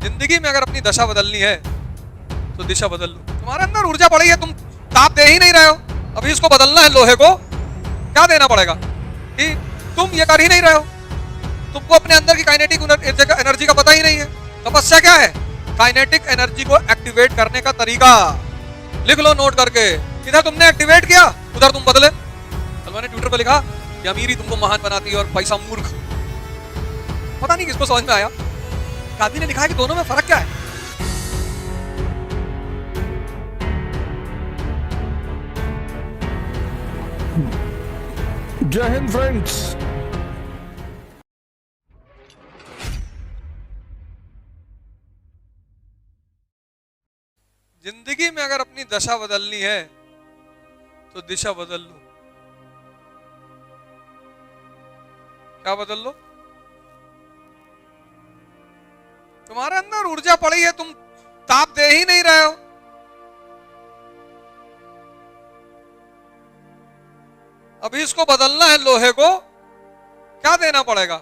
जिंदगी में अगर अपनी दशा बदलनी है तो दिशा बदल लो। तुम्हारे अंदर ऊर्जा पड़ी है, तुम ताप दे ही नहीं रहे हो। अभी इसको बदलना है, लोहे को क्या देना पड़ेगा कि तुम ये कर ही नहीं रहे हो। तुमको अपने अंदर की काइनेटिक एनर्जी का पता ही नहीं है। तपस्या क्या है? काइनेटिक एनर्जी को एक्टिवेट करने का तरीका लिख लो नोट करके। इधर तुमने एक्टिवेट किया, उधर तुम बदले। कल मैंने ट्विटर पर लिखा कि अमीरी तुमको महान बनाती है और पैसा मूर्ख। पता नहीं किसको समझ में आया। गांधी ने लिखा है कि दोनों में फर्क क्या है। जय हिंद फ्रेंड्स। जिंदगी में अगर अपनी दशा बदलनी है तो दिशा बदल लो। क्या बदल लो? तुम्हारे अंदर ऊर्जा पड़ी है, तुम ताप दे ही नहीं रहे हो। अभी इसको बदलना है, लोहे को क्या देना पड़ेगा?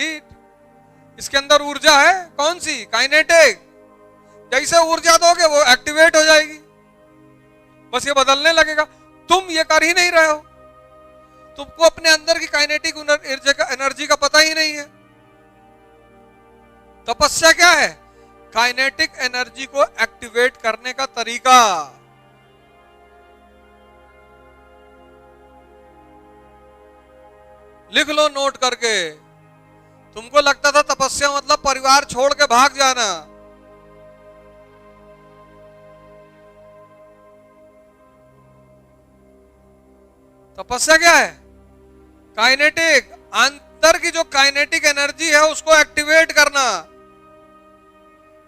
हीट। इसके अंदर ऊर्जा है, कौन सी? काइनेटिक। जैसे ऊर्जा दोगे वो एक्टिवेट हो जाएगी, बस ये बदलने लगेगा। तुम ये कर ही नहीं रहे हो। तुमको अपने अंदर की काइनेटिक एनर्जी का पता ही नहीं है। तपस्या क्या है? काइनेटिक एनर्जी को एक्टिवेट करने का तरीका। लिख लो नोट करके। तुमको लगता था तपस्या मतलब परिवार छोड़ के भाग जाना। तपस्या क्या है? काइनेटिक, अंदर की जो काइनेटिक एनर्जी है उसको एक्टिवेट करना।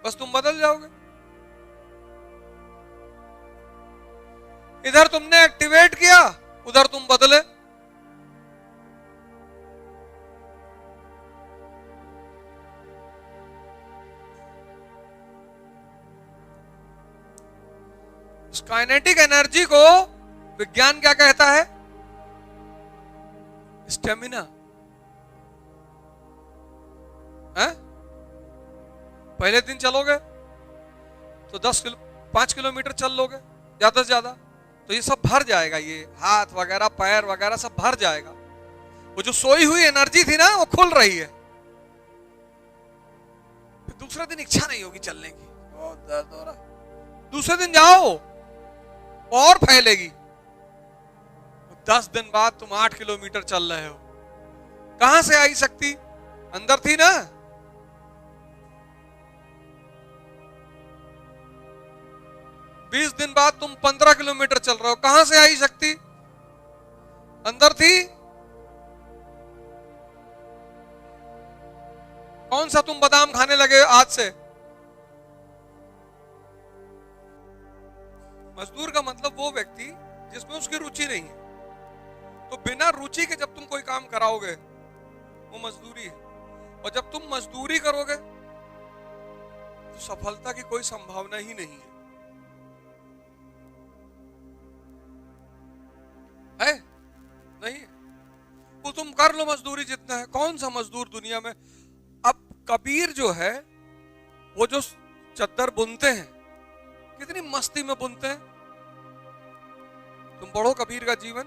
बस तुम बदल जाओगे। इधर तुमने एक्टिवेट किया, उधर तुम बदले। उस काइनेटिक एनर्जी को विज्ञान क्या कहता है? स्टेमिना है? पहले दिन चलोगे तो 5 किलोमीटर चल लोगे ज्यादा से ज्यादा, तो ये सब भर जाएगा। ये हाथ वगैरह पैर वगैरह सब भर जाएगा। वो जो सोई हुई एनर्जी थी ना वो खुल रही है। फिर दूसरे दिन इच्छा नहीं होगी चलने की, बहुत दर्द हो रहा। दूसरे दिन जाओ और फैलेगी। 10 दिन बाद तुम 8 किलोमीटर चल रहे हो। कहां से आई शक्ति? अंदर थी ना। बीस दिन बाद तुम 15 किलोमीटर चल रहे हो। कहां से आई शक्ति? अंदर थी। कौन सा तुम बादाम खाने लगे आज से? मजदूर का मतलब वो व्यक्ति जिसमें उसकी रुचि नहीं है। तो बिना रुचि के जब तुम कोई काम कराओगे वो मजदूरी है। और जब तुम मजदूरी करोगे तो सफलता की कोई संभावना ही नहीं है नहीं है। वो तुम कर लो मजदूरी जितना है। कौन सा मजदूर दुनिया में? अब कबीर जो है वो जो चद्दर बुनते हैं कितनी मस्ती में बुनते हैं। तुम पढ़ो कबीर का जीवन।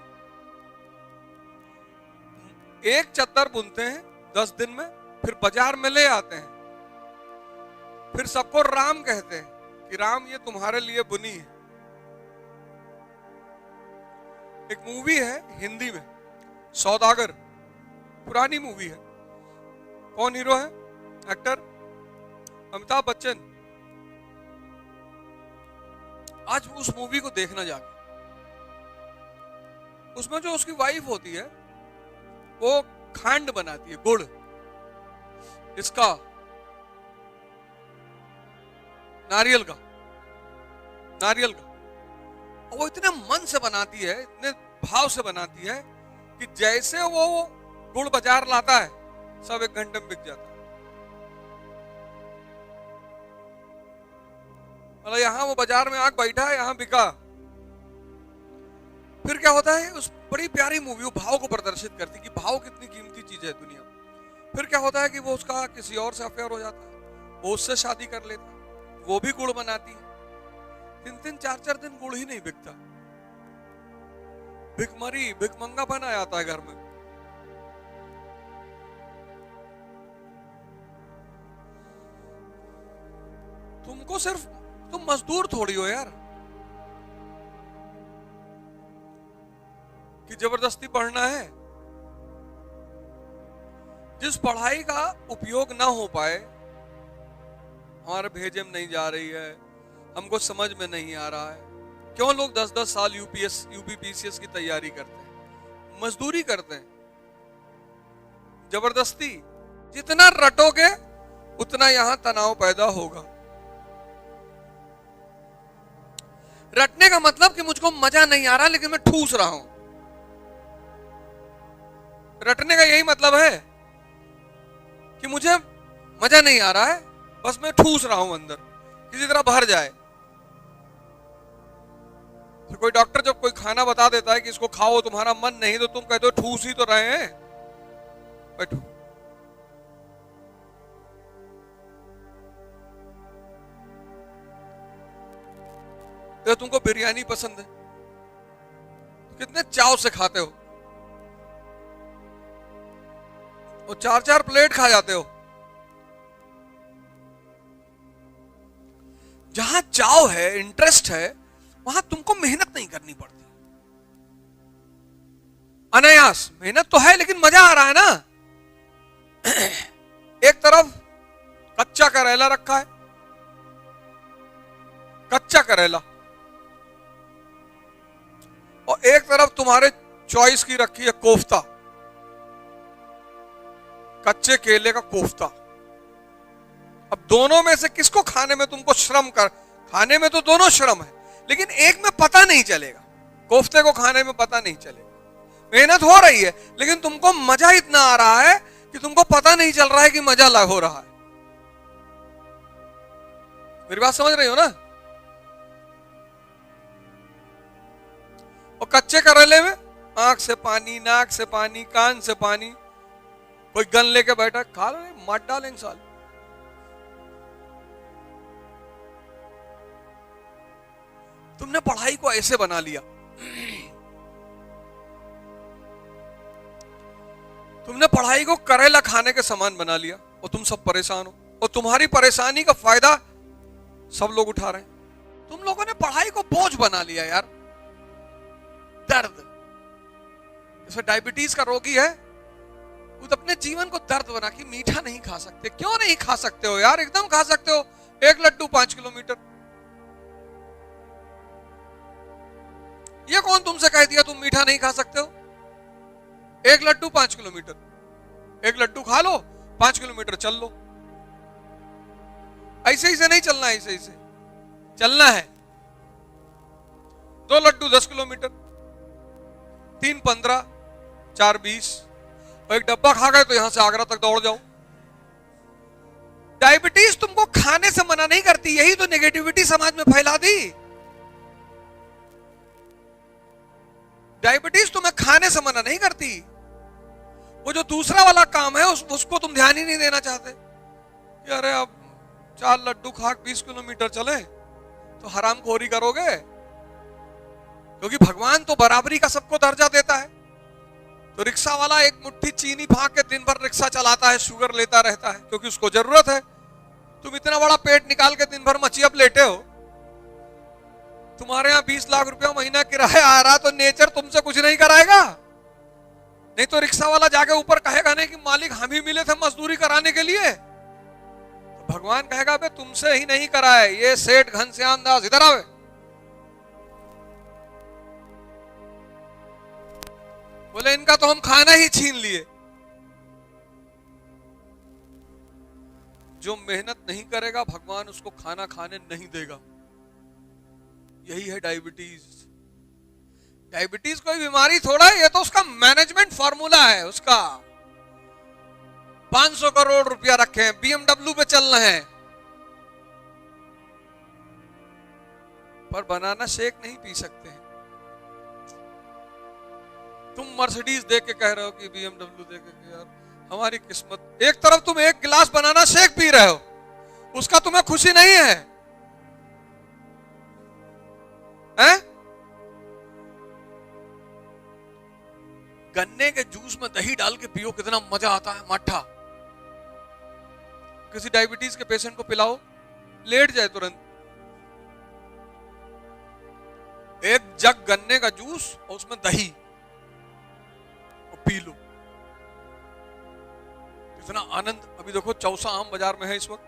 एक चद्दर बुनते हैं 10 दिन में, फिर बाजार में ले आते हैं। फिर सबको राम कहते हैं कि राम ये तुम्हारे लिए बुनी है। एक मूवी है हिंदी में, सौदागर, पुरानी मूवी है। कौन हीरो है? एक्टर अमिताभ बच्चन। आज उस मूवी को देखना जाके, उसमें जो उसकी वाइफ होती है वो खांड बनाती है, गुड़, इसका नारियल का। और वो इतने मन से बनाती है, इतने भाव से बनाती है कि जैसे वो गुड़ बाजार लाता है सब 1 घंटे में बिक जाता है। मतलब यहां वो बाजार में आग बैठा है, यहां बिका। फिर क्या होता है? उस बड़ी प्यारी मूवी वो भाव को प्रदर्शित करती कि भाव कितनी कीमती चीज है दुनिया में। फिर क्या होता है कि वो उसका किसी और से अफेयर हो जाता है। वो उससे शादी कर लेता, वो भी गुड़ बनाती है। 3-3 4-4 दिन गुड़ ही नहीं बिकता, भिखमरी भिखमंगा बना आता है घर में। तुमको सिर्फ, तुम मजदूर थोड़ी हो यार कि जबरदस्ती पढ़ना है। जिस पढ़ाई का उपयोग ना हो पाए, हमारे भेजे में नहीं जा रही है, हमको समझ में नहीं आ रहा है, क्यों लोग 10-10 साल यूपीपीसीएस की तैयारी करते हैं, मजदूरी करते हैं, जबरदस्ती। जितना रटोगे उतना यहां तनाव पैदा होगा। रटने का मतलब कि मुझको मजा नहीं आ रहा लेकिन मैं ठूस रहा हूं, रटने का यही मतलब है कि मुझे मजा नहीं आ रहा है, बस मैं ठूस रहा हूं अंदर, किसी तरह भर जाए। तो कोई डॉक्टर जब कोई खाना बता देता है कि इसको खाओ, तुम्हारा मन नहीं, तो तुम कहते हो ठूस ही तो रहे हैं, बैठो। तो तुमको बिरयानी पसंद है, तो कितने चाव से खाते हो, और 4-4 प्लेट खा जाते हो। जहां चाव है, इंटरेस्ट है, वहां तुमको मेहनत नहीं करनी पड़ती, अनायास। मेहनत तो है लेकिन मजा आ रहा है ना। एक तरफ कच्चा करेला रखा है, कच्चा करेला, और एक तरफ तुम्हारे चॉइस की रखी है कोफ्ता, कच्चे केले का कोफ्ता। अब दोनों में से किसको खाने में तुमको श्रम कर, खाने में तो दोनों श्रम है, लेकिन एक में पता नहीं चलेगा, कोफ्ते को खाने में पता नहीं चलेगा। मेहनत हो रही है लेकिन तुमको मजा इतना आ रहा है कि तुमको पता नहीं चल रहा है कि मजा लग हो रहा है। मेरी बात समझ रही हो ना? और कच्चे करेले में आंख से पानी, नाक से पानी, कान से पानी। कोई गन लेके बैठा, खा लो, मार डालेंगे साल। तुमने पढ़ाई को ऐसे बना लिया, तुमने पढ़ाई को करेला खाने के समान बना लिया, और तुम सब परेशान हो, और तुम्हारी परेशानी का फायदा सब लोग उठा रहे हैं। तुम लोगों ने पढ़ाई को बोझ बना लिया यार, दर्द। जैसे डायबिटीज का रोगी है, वो तो अपने जीवन को दर्द बना के मीठा नहीं खा सकते। क्यों नहीं खा सकते हो यार? एकदम खा सकते हो, 1 लड्डू 5 किलोमीटर। ये कौन तुमसे कह दिया तुम मीठा नहीं खा सकते हो? 1 लड्डू 5 किलोमीटर, 1 लड्डू खा लो, 5 किलोमीटर चल लो। ऐसे ही से नहीं चलना, ऐसे ही से चलना है। 2 लड्डू 10 किलोमीटर, 3 15, 4 20, और 1 डब्बा खा गए तो यहां से आगरा तक दौड़ जाओ। डायबिटीज तुमको खाने से मना नहीं करती, यही तो नेगेटिविटी समाज में फैला दी। डायबिटीज तुम्हें खाने से मना नहीं करती, वो जो दूसरा वाला काम है उसको तुम ध्यान ही नहीं देना चाहते कि अरे अब 4 लड्डू खा 20 किलोमीटर चले तो हरामखोरी करोगे, क्योंकि भगवान तो बराबरी का सबको दर्जा देता है। तो रिक्शा वाला 1 मुट्ठी चीनी भाग के दिन भर रिक्शा चलाता है, शुगर लेता रहता है क्योंकि उसको जरूरत है। तुम इतना बड़ा पेट निकाल के दिन भर मछिया लेटे हो, तुम्हारे यहाँ 20 लाख रुपया महीना किराया आ रहा, तो नेचर तुमसे कुछ नहीं कराएगा। नहीं तो रिक्शा वाला जाके ऊपर कहेगा नहीं कि मालिक हम ही मिले थे मजदूरी कराने के लिए, तो भगवान कहेगा बे तुमसे ही नहीं कराए, ये सेठ घनश्याम दास इधर आवे। बोले इनका तो हम खाना ही छीन लिए। जो मेहनत नहीं करेगा भगवान उसको खाना खाने नहीं देगा। यही है डायबिटीज। डायबिटीज कोई बीमारी थोड़ा है, ये तो उसका मैनेजमेंट फॉर्मूला है। उसका 500 करोड़ रुपया रखे हैं, BMW पे चल रहे हैं, पर बनाना शेक नहीं पी सकते हैं। तुम मर्सिडीज देख के कह रहे हो कि BMW देख के, यार हमारी किस्मत। एक तरफ तुम 1 गिलास बनाना शेक पी रहे हो उसका तुम्हें खुशी नहीं है, हैं? गन्ने के जूस में दही डाल के पियो, कितना मजा आता है, मट्ठा। किसी डायबिटीज के पेशेंट को पिलाओ, लेट जाए तुरंत। एक जग गन्ने का जूस और उसमें दही और पी लो, इतना आनंद। अभी देखो चौसा आम बाजार में है इस वक्त।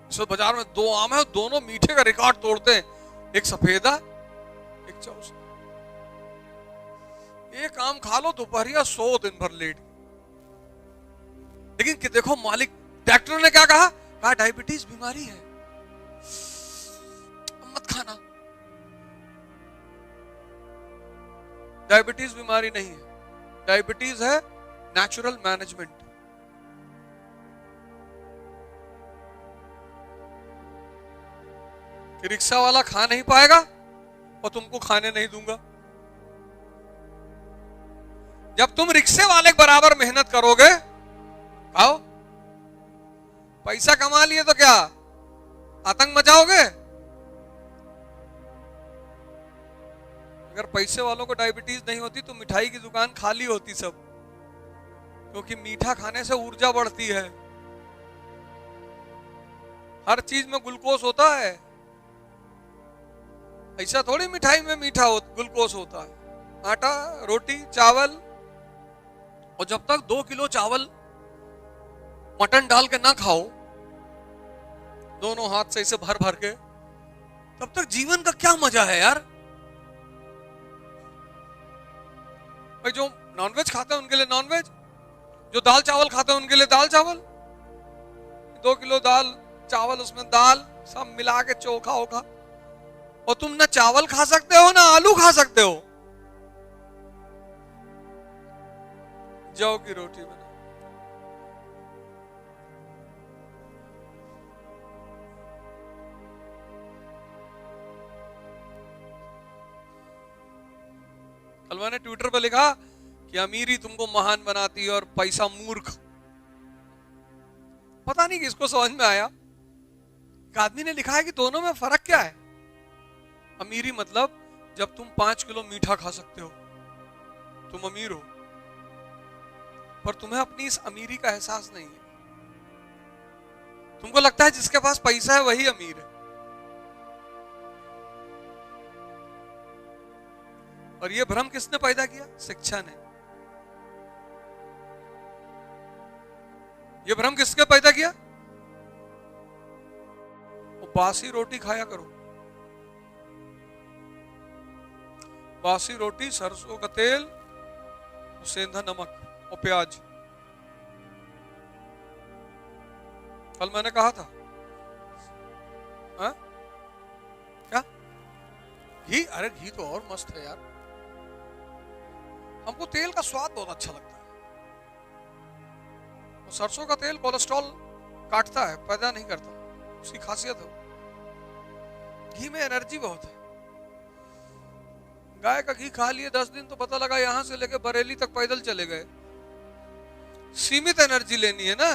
इस वक्त बाजार में 2 आम है, दोनों मीठे का रिकॉर्ड तोड़ते हैं, एक सफेदा एक चौसा। एक आम खा लो दोपहरिया, 100 दिन भर लेट। लेकिन कि देखो मालिक, डॉक्टर ने क्या कहा? डायबिटीज बीमारी है, मत खाना। डायबिटीज बीमारी नहीं है, डायबिटीज है नेचुरल मैनेजमेंट। कि रिक्शा वाला खा नहीं पाएगा और तुमको खाने नहीं दूंगा। जब तुम रिक्शे वाले के बराबर मेहनत करोगे, खाओ। पैसा कमा लिए तो क्या आतंक मचाओगे? अगर पैसे वालों को डायबिटीज नहीं होती तो मिठाई की दुकान खाली होती सब, क्योंकि मीठा खाने से ऊर्जा बढ़ती है। हर चीज में ग्लूकोज होता है, ऐसा थोड़ी मिठाई में मीठा ग्लूकोज होता है। आटा, रोटी, चावल, और जब तक 2 किलो चावल मटन डाल के ना खाओ दोनों हाथ से इसे भर भर के, तब तक जीवन का क्या मजा है यार। भाई जो नॉनवेज खाते हैं उनके लिए नॉनवेज, जो दाल चावल खाते हैं उनके लिए दाल चावल। 2 किलो दाल चावल, उसमें दाल सब मिला के चोखा ओखा। और तुम ना चावल खा सकते हो ना आलू खा सकते हो। जौ की रोटी बना, कल मैंने ट्विटर पर लिखा कि अमीरी तुमको महान बनाती है और पैसा मूर्ख। पता नहीं किसको समझ में आया। एक आदमी ने लिखा है कि दोनों में फर्क क्या है। अमीरी मतलब जब तुम 5 किलो मीठा खा सकते हो तुम अमीर हो, पर तुम्हें अपनी इस अमीरी का एहसास नहीं है। तुमको लगता है जिसके पास पैसा है वही अमीर है, और ये भ्रम किसने पैदा किया? शिक्षा ने। ये भ्रम किसने पैदा किया? वो बासी रोटी खाया करो, बासी रोटी, सरसों का तेल, सेंधा नमक और प्याज। कल मैंने कहा था क्या घी? अरे घी तो और मस्त है यार। हमको तेल का स्वाद बहुत अच्छा लगता है। और सरसों का तेल कोलेस्ट्रॉल काटता है, पैदा नहीं करता, उसकी खासियत है। घी में एनर्जी बहुत है। गाय का घी खा लिए 10 दिन तो पता लगा यहां से लेके बरेली तक पैदल चले गए। सीमित एनर्जी लेनी है ना।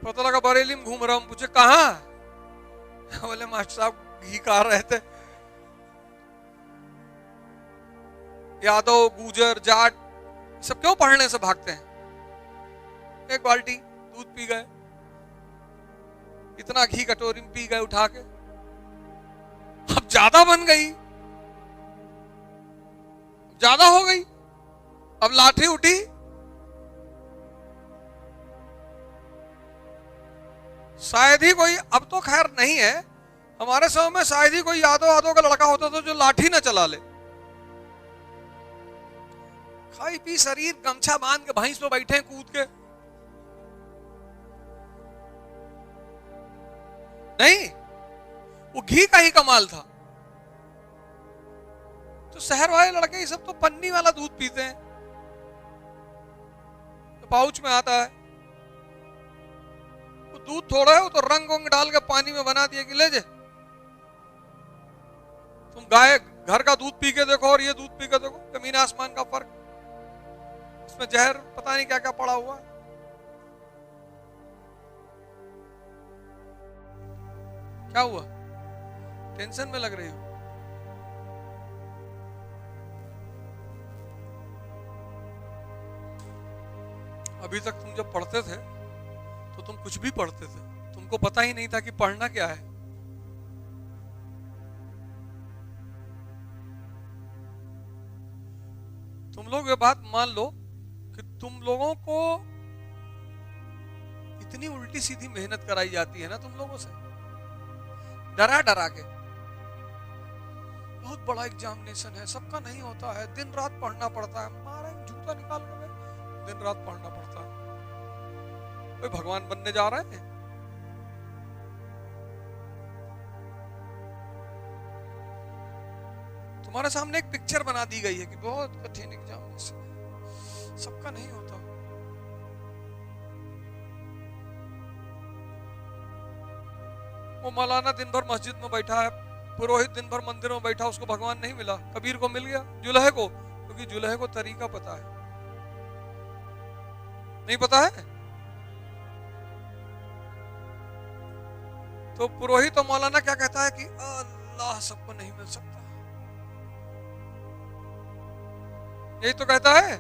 पता लगा बरेली में घूम रहा हूं, पूछे कहां? बोले मास्टर साहब घी खा रहे थे। यादव, गुजर, जाट सब क्यों पढ़ने से भागते हैं? एक बाल्टी दूध पी गए, इतना घी कटोरी में पी गए उठा के, अब ज्यादा बन गई, ज्यादा हो गई, अब लाठी उठी। शायद ही कोई, अब तो खैर नहीं है, हमारे समय में शायद ही कोई यादव का लड़का होता था जो लाठी ना चला ले। खाई पी शरीर गमछा बांध के भैंस पे बैठे कूद के। नहीं, वो घी का ही कमाल था। तो शहर वाले लड़के ये सब तो पन्नी वाला दूध पीते हैं, तो पाउच में आता है। वो दूध थोड़ा है, वो तो रंग वंग डाल के पानी में बना दिया कि ले जे। तुम गाय घर का दूध पी के देखो और ये दूध पी के देखो, जमीन आसमान का फर्क। इसमें जहर पता नहीं क्या क्या पड़ा हुआ है। क्या हुआ, टेंशन में लग रही हो? अभी तक तुम जब पढ़ते थे तो तुम कुछ भी पढ़ते थे, तुमको पता ही नहीं था कि पढ़ना क्या है। तुम लोग ये बात मान लो कि तुम लोगों को इतनी उल्टी सीधी मेहनत कराई जाती है ना तुम लोगों से, डरा डरा के। बहुत बड़ा एग्जामिनेशन है, सबका नहीं होता है, दिन रात पढ़ना पड़ता है, मारा जूता निकाल कर दिन रात पढ़ना पड़ता है। कोई भगवान बनने जा रहे हैं? तुम्हारे सामने एक पिक्चर बना दी गई है कि बहुत कठिन एग्जामिनेशन है, सबका नहीं होता। वो मौलाना दिन भर मस्जिद में बैठा है, पुरोहित दिन भर मंदिर में बैठा, उसको भगवान नहीं मिला। कबीर को मिल गया, जुलहे को, क्योंकि जुलहे को तरीका पता है। नहीं पता है तो पुरोहित और मौलाना क्या कहता है कि अल्लाह सबको नहीं मिल सकता, यही तो कहता है।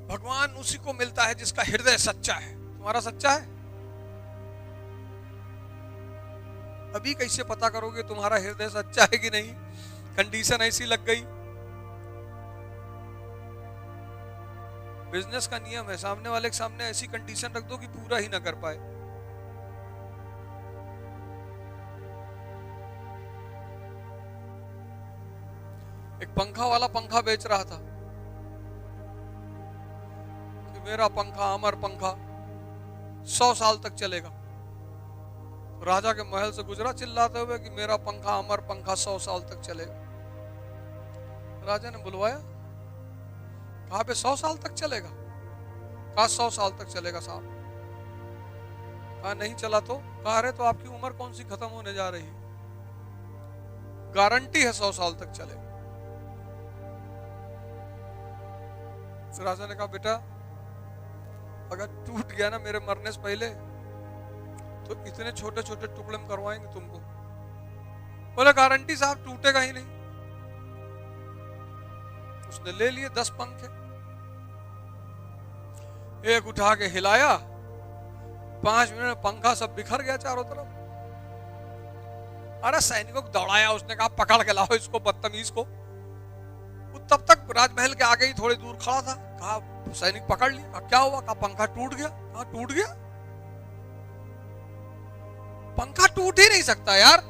भगवान उसी को मिलता है जिसका हृदय सच्चा है। तुम्हारा सच्चा है? अभी कैसे पता करोगे तुम्हारा हृदय सच्चा है कि नहीं? कंडीशन ऐसी लग गई। बिजनेस का नियम है, सामने वाले के सामने ऐसी कंडीशन रख दो कि पूरा ही ना कर पाए। एक पंखा वाला पंखा बेच रहा था कि मेरा पंखा अमर पंखा 100 साल तक चलेगा। राजा के महल से गुजरा चिल्लाते हुए कि मेरा पंखा अमर पंखा 100 साल तक चलेगा। राजा ने बुलवाया, कहा पे 100 साल तक चलेगा? कहा 100 साल तक चलेगा साहब। कहा नहीं चला तो? कहा अरे तो आपकी उम्र कौन सी खत्म होने जा रही है, गारंटी है 100 साल तक चलेगा। राजा ने कहा बेटा अगर टूट गया ना मेरे मरने से पहले तो इतने छोटे छोटे टुकड़े में करवाएंगे तुमको। बोले गारंटी साहब टूटेगा ही नहीं। उसने ले लिए 10 पंखे, एक उठा के हिलाया, 5 मिनट में पंखा सब बिखर गया चारों तरफ। अरे सैनिकों को दौड़ाया, उसने कहा पकड़ के लाओ इसको, बदतमीज को। वो तब तक राजमहल के आगे ही थोड़ी दूर खड़ा था। कहा सैनिक पकड़ लिया। कहा क्या हुआ? कहा पंखा टूट गया। कहा टूट गया? पंखा टूट ही नहीं सकता यार।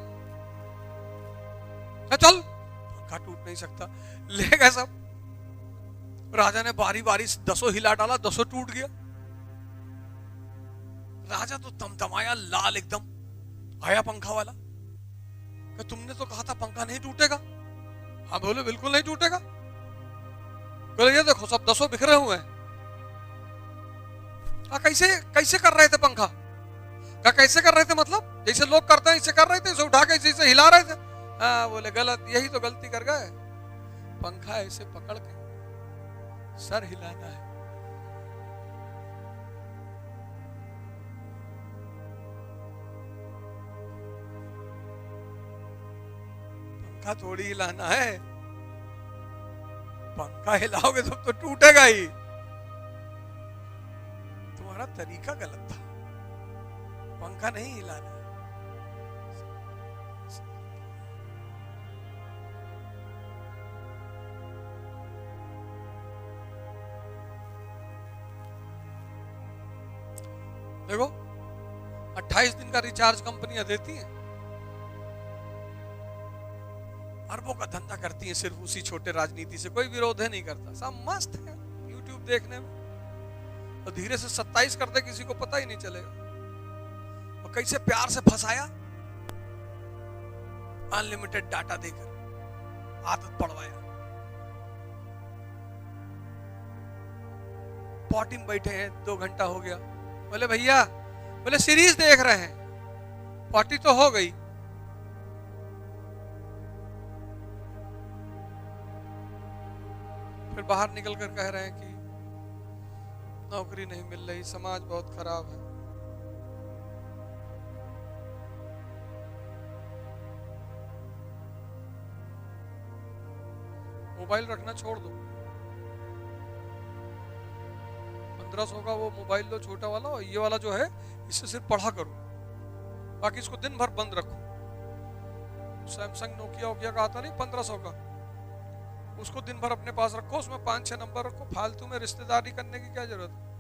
चल पंखा टूट नहीं सकता, ले गए सब। राजा ने बारी बारी से 10 हिला डाला, 10 टूट गया। राजा तो तमतमाया, लाल एकदम। आया पंखा वाला, तुमने तो कहा था पंखा नहीं टूटेगा। हाँ बोले बिल्कुल नहीं टूटेगा। बोले ये देखो सब 10 बिखरे हुए हैं। कैसे कैसे कर रहे थे पंखा? क्या कैसे कर रहे थे मतलब जैसे लोग करते हैं, इसे कर रहे थे, इसे उठा के इसे हिला रहे थे। हाँ बोले गलत, यही तो गलती कर गए। पंखा ऐसे पकड़ के सर हिलाना है। पंखा थोड़ी हिलाना है, पंखा हिलाओगे तो टूटेगा ही। तुम्हारा तरीका गलत था, पंखा नहीं हिलाना। देखो 28 दिन का रिचार्ज कंपनियां देती हैं, अरबों का धंधा करती हैं सिर्फ उसी छोटे राजनीति से। कोई विरोध है नहीं करता, सब मस्त है यूट्यूब देखने में। और धीरे से 27 कर दे, किसी को पता ही नहीं चलेगा। और कैसे प्यार से फंसाया, अनलिमिटेड डाटा देकर आदत पड़वाया। पॉटी में बैठे हैं, 2 घंटा हो गया। बोले भैया, बोले सीरीज देख रहे हैं। पॉटी तो हो गई, फिर बाहर निकल कर कह रहे हैं कि नौकरी नहीं मिल रही, समाज बहुत खराब है। मोबाइल रखना छोड़ दो, 1500 का वो मोबाइल लो छोटा वाला, और ये वाला जो है इससे सिर्फ पढ़ा करो, बाकी इसको दिन भर बंद रखो। सैमसंग नोकिया वोकिया का आता नहीं 1500 का, उसको दिन भर अपने पास रखो, उसमें 5-6 नंबर रखो, फालतू में रिश्तेदारी करने की क्या जरूरत है।